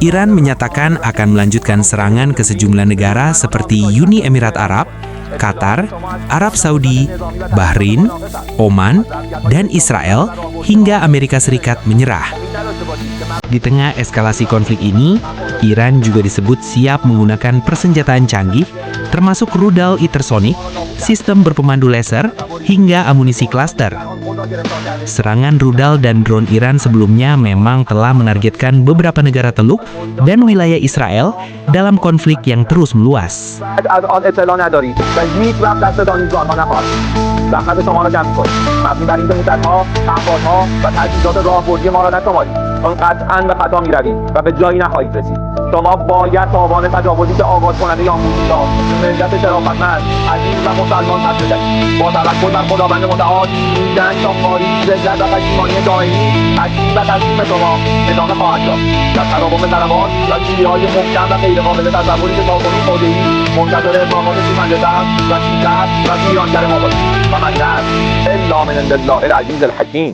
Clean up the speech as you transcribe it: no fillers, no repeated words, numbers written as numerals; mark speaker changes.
Speaker 1: Iran menyatakan akan melanjutkan serangan ke sejumlah negara seperti Uni Emirat Arab, Qatar, Arab Saudi, Bahrain, Oman, dan Israel hingga Amerika Serikat menyerah. Di tengah eskalasi konflik ini, Iran juga disebut siap menggunakan persenjataan canggih, termasuk rudal hipersonik, sistem berpemandu laser, hingga amunisi klaster. Serangan rudal dan drone Iran sebelumnya memang telah menargetkan beberapa negara Teluk dan wilayah Israel dalam konflik yang terus meluas.
Speaker 2: شما باید تاوان تجاوزی که آغاز کننده آموزش‌ها ملت شرافتمند عزیز و مسلمان تبدیل شدید. با توکل بر خداوند متعال جنگ تا خواهی ذلت و پشیمانی دائمی تکلیف و تصمیم شما ادامه خواهد یافت. در تراوم ضربات و تیرهای محکم و غیرقابل تصوری که تاکنون خودهای منتظر اقدامات سیمنجه‌تر و شیدت و ویرانگر ما باشید و مگر الا من عند الله العزیز الحکیم.